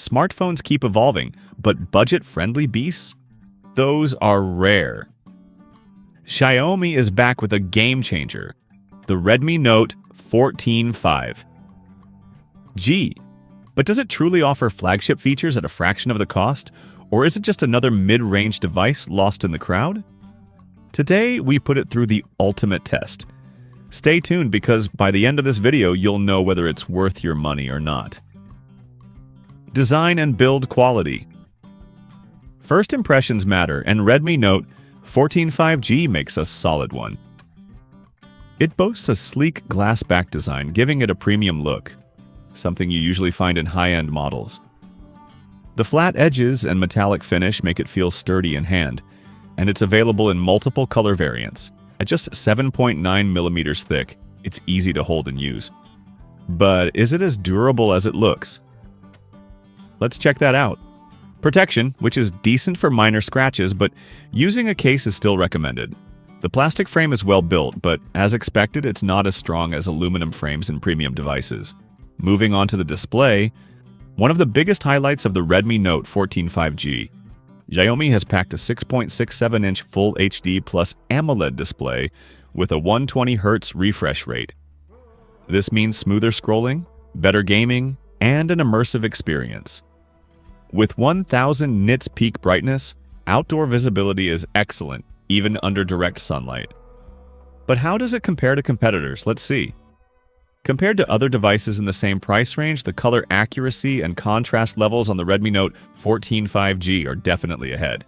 Smartphones keep evolving, but budget-friendly beasts? Those are rare. Xiaomi is back with a game changer, the Redmi Note 14 5G. But does it truly offer flagship features at a fraction of the cost, or is it just another mid-range device lost in the crowd? Today, we put it through the ultimate test. Stay tuned because by the end of this video, you'll know whether it's worth your money or not. Design and build quality. First impressions matter, and Redmi Note 14 5G makes a solid one. It boasts a sleek glass back design, giving it a premium look, something you usually find in high-end models. The flat edges and metallic finish make it feel sturdy in hand, and it's available in multiple color variants. At just 7.9 millimeters thick, it's easy to hold and use. But is it as durable as it looks? Let's check that out. Protection, which is decent for minor scratches, but using a case is still recommended. The plastic frame is well built, but as expected, it's not as strong as aluminum frames in premium devices. Moving on to the display, one of the biggest highlights of the Redmi Note 14 5G, Xiaomi has packed a 6.67-inch Full HD Plus AMOLED display with a 120Hz refresh rate. This means smoother scrolling, better gaming, and an immersive experience. With 1000 nits peak brightness, outdoor visibility is excellent, even under direct sunlight. But how does it compare to competitors? Let's see. Compared to other devices in the same price range, the color accuracy and contrast levels on the Redmi Note 14 5G are definitely ahead.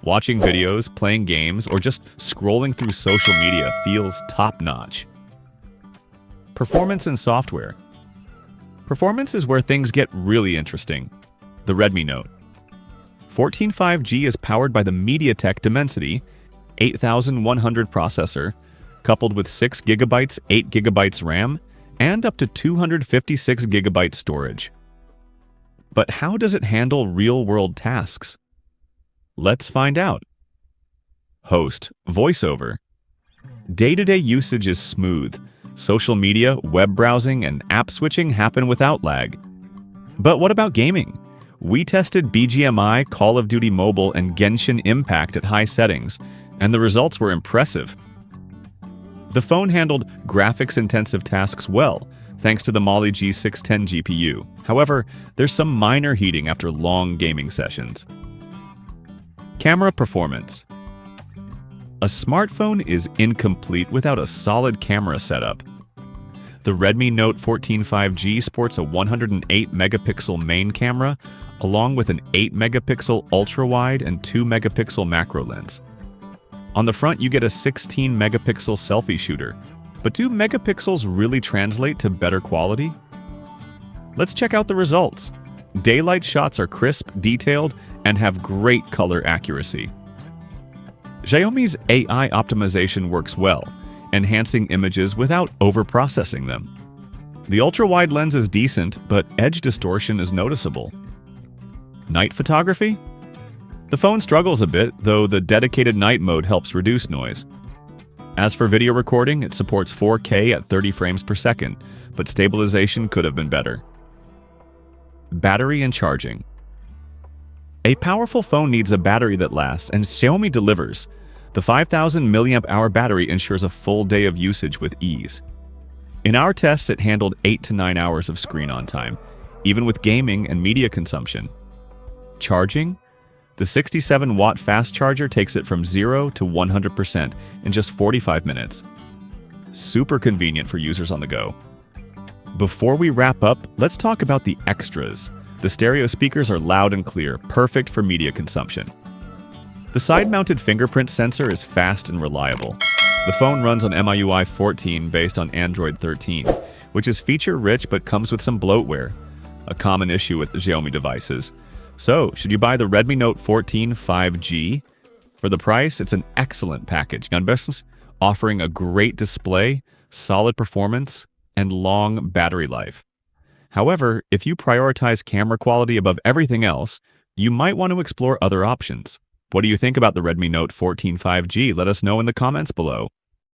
Watching videos, playing games, or just scrolling through social media feels top-notch. Performance and software. Performance is where things get really interesting. The Redmi Note 14 5G is powered by the MediaTek Dimensity 8100 processor, coupled with 6GB, 8GB RAM, and up to 256 GB storage. But how does it handle real-world tasks? Let's find out. Host, voiceover. Day-to-day usage is smooth. Social media, web browsing, and app switching happen without lag. But what about gaming? We tested BGMI, Call of Duty Mobile, and Genshin Impact at high settings, and the results were impressive. The phone handled graphics-intensive tasks well, thanks to the Mali G610 GPU. However, there's some minor heating after long gaming sessions. Camera performance. A smartphone is incomplete without a solid camera setup. The Redmi Note 14 5G sports a 108-megapixel main camera, along with an 8-megapixel ultra-wide and 2-megapixel macro lens. On the front, you get a 16-megapixel selfie shooter. But do megapixels really translate to better quality? Let's check out the results. Daylight shots are crisp, detailed, and have great color accuracy. Xiaomi's AI optimization works well, enhancing images without overprocessing them. The ultra-wide lens is decent, but edge distortion is noticeable. Night photography? The phone struggles a bit, though the dedicated night mode helps reduce noise. As for video recording, it supports 4K at 30 frames per second, but stabilization could have been better. Battery and charging. A powerful phone needs a battery that lasts, and Xiaomi delivers. The 5000 mAh battery ensures a full day of usage with ease. In our tests, it handled 8 to 9 hours of screen-on time, even with gaming and media consumption. Charging? The 67-watt fast charger takes it from 0 to 100% in just 45 minutes. Super convenient for users on the go. Before we wrap up, let's talk about the extras. The stereo speakers are loud and clear, perfect for media consumption. The side-mounted fingerprint sensor is fast and reliable. The phone runs on MIUI 14 based on Android 13, which is feature-rich but comes with some bloatware, a common issue with Xiaomi devices. So, should you buy the Redmi Note 14 5G? For the price, it's an excellent package, offering a great display, solid performance, and long battery life. However, if you prioritize camera quality above everything else, you might want to explore other options. What do you think about the Redmi Note 14 5G? Let us know in the comments below.